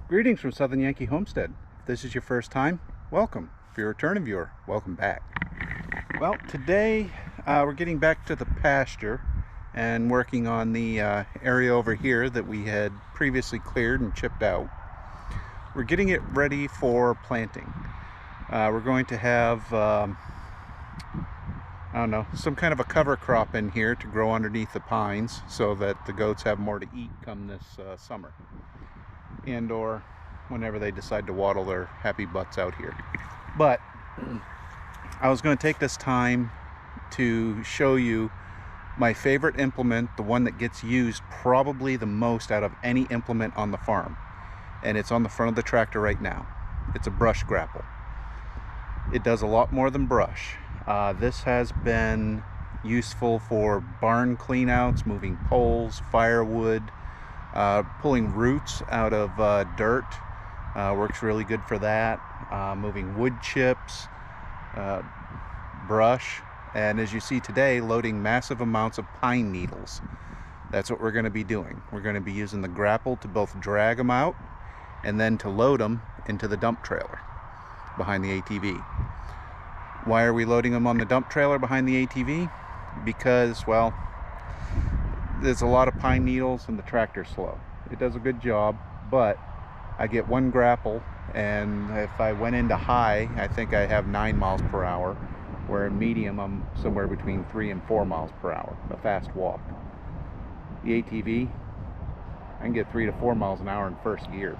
Greetings from Southern Yankee Homestead. If this is your first time, welcome. If you're a returning viewer, welcome back. Well, today we're getting back to the pasture and working on the area over here that we had previously cleared and chipped out. We're getting it ready for planting. We're going to have, I don't know, some kind of a cover crop in here to grow underneath the pines so that the goats have more to eat come this summer. And or whenever they decide to waddle their happy butts out here. But I was going to take this time to show you my favorite implement, the one that gets used probably the most out of any implement on the farm, and it's on the front of the tractor right now. It's a brush grapple. It does a lot more than brush. This has been useful for barn cleanouts, moving poles, firewood, pulling roots out of dirt, works really good for that. Moving wood chips, brush, and as you see today, loading massive amounts of pine needles. That's what we're going to be doing. We're going to be using the grapple to both drag them out and then to load them into the dump trailer behind the ATV. Why are we loading them on the dump trailer behind the ATV? Because, well, there's a lot of pine needles and the tractor's slow. It does a good job, but I get one grapple, and if I went into high, I think I have 9 miles per hour, where in medium I'm somewhere between 3 and 4 miles per hour, a fast walk. The ATV, I can get 3 to 4 miles an hour in first gear,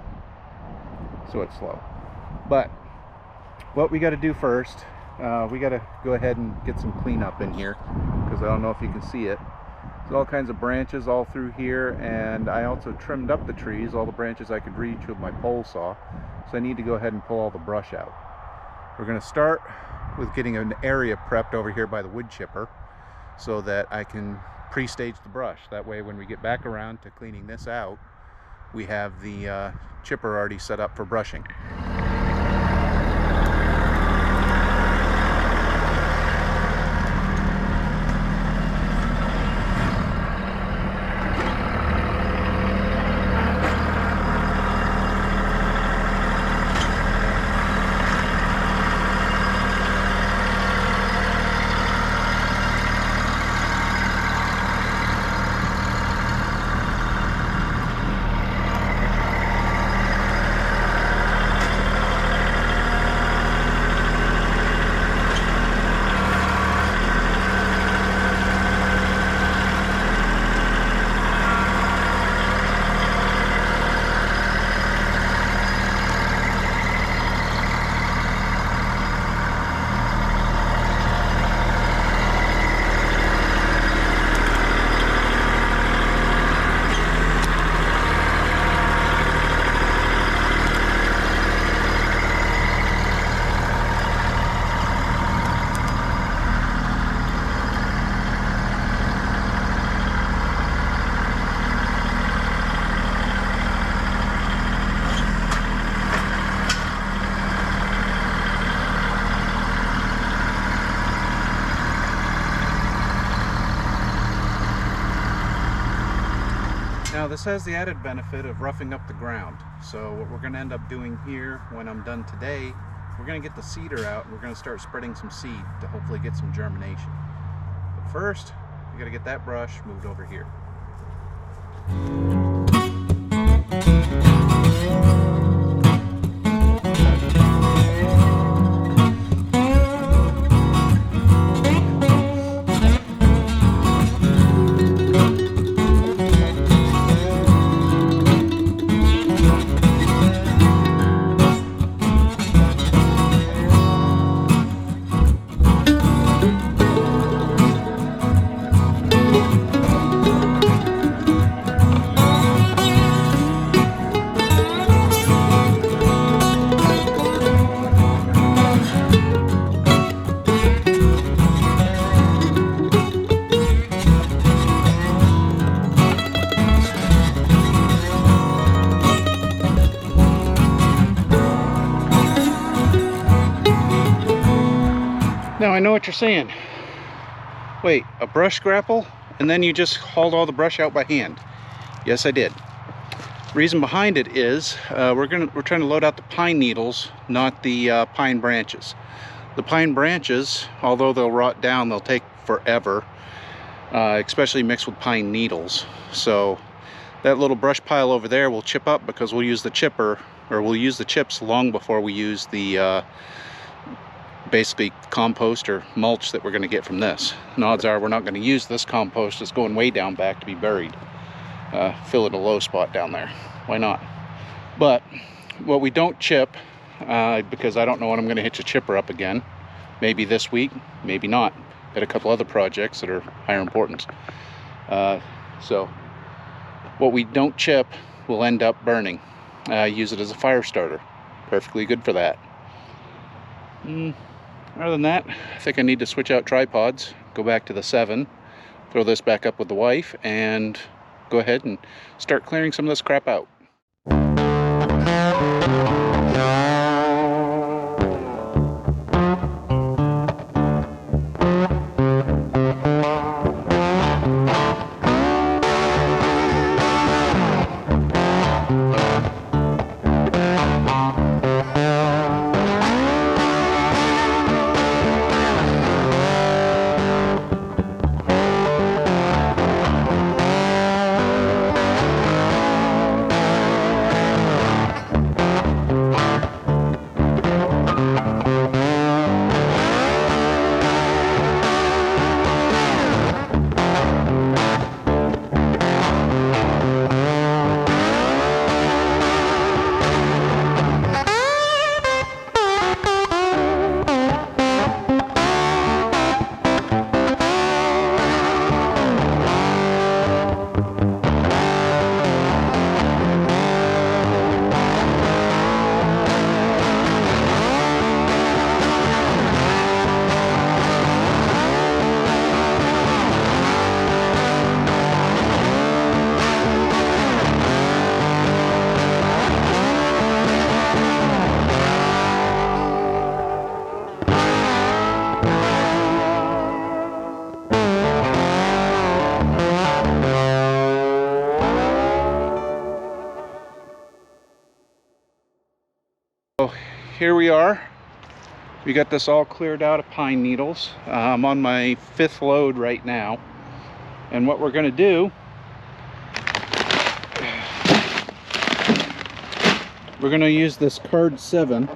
so it's slow. But what we got to do first, we got to go ahead and get some cleanup in here, because I don't know if you can see it. There's all kinds of branches all through here, and I also trimmed up the trees, all the branches I could reach with my pole saw, so I need to go ahead and pull all the brush out. We're going to start with getting an area prepped over here by the wood chipper so that I can pre-stage the brush. That way when we get back around to cleaning this out, we have the chipper already set up for brushing. Now this has the added benefit of roughing up the ground. So what we're going to end up doing here when I'm done today, we're going to get the seeder out and we're going to start spreading some seed to hopefully get some germination. But first, we got to get that brush moved over here. Now I know what you're saying. Wait, a brush grapple? And then you just hauled all the brush out by hand? Yes, I did. Reason behind it is we're trying to load out the pine needles, not the pine branches. The pine branches, although they'll rot down, they'll take forever, especially mixed with pine needles. So that little brush pile over there will chip up because we'll use the chipper, or we'll use the chips long before we use the basically compost or mulch that we're going to get from this. And odds are we're not going to use this compost. It's going way down back to be buried. Fill it a low spot down there. Why not? But what we don't chip, because I don't know when I'm going to hitch a chipper up again. Maybe this week, maybe not. Got a couple other projects that are higher importance. So what we don't chip will end up burning. Use it as a fire starter. Perfectly good for that. Other than that, I think I need to switch out tripods, go back to the 7, throw this back up with the wife, and go ahead and start clearing some of this crap out. So here we are. We got this all cleared out of pine needles. I'm on my 5th load right now. And what we're going to do, we're going to use this card 7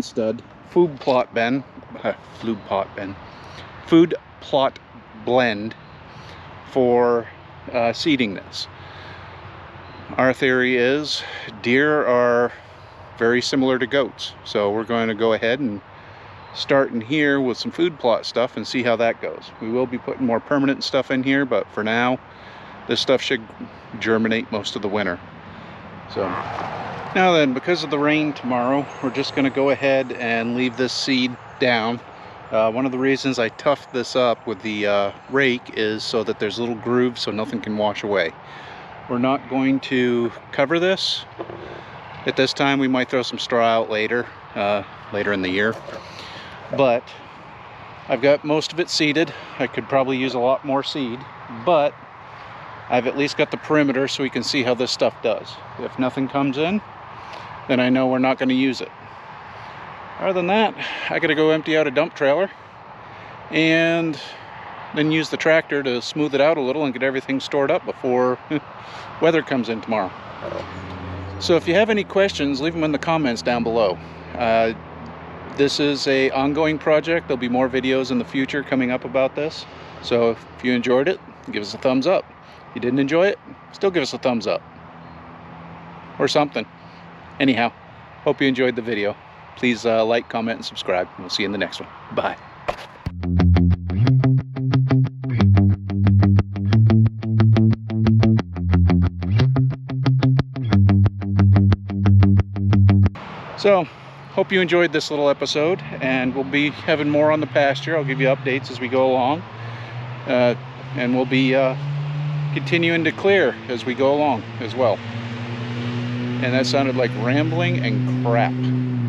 stud food plot blend for seeding this. Our theory is deer are very similar to goats, so we're going to go ahead and start in here with some food plot stuff and see how that goes. We will be putting more permanent stuff in here, but for now this stuff should germinate most of the winter. So now then, because of the rain tomorrow, we're just going to go ahead and leave this seed down. One of the reasons I toughed this up with the rake is so that there's little grooves so nothing can wash away. We're not going to cover this at this time. We might throw some straw out later in the year, but I've got most of it seeded. I could probably use a lot more seed, but I've at least got the perimeter so we can see how this stuff does. If nothing comes in, then I know we're not going to use it. Other than that, I gotta go empty out a dump trailer and then use the tractor to smooth it out a little and get everything stored up before weather comes in tomorrow. So if you have any questions, leave them in the comments down below. This is an ongoing project. There'll be more videos in the future coming up about this. So if you enjoyed it, give us a thumbs up. If you didn't enjoy it, still give us a thumbs up. Or something. Anyhow, hope you enjoyed the video. Please like, comment, and subscribe. We'll see you in the next one. Bye. So, hope you enjoyed this little episode, and we'll be having more on the pasture. I'll give you updates as we go along, and we'll be continuing to clear as we go along as well. And that sounded like rambling and crap.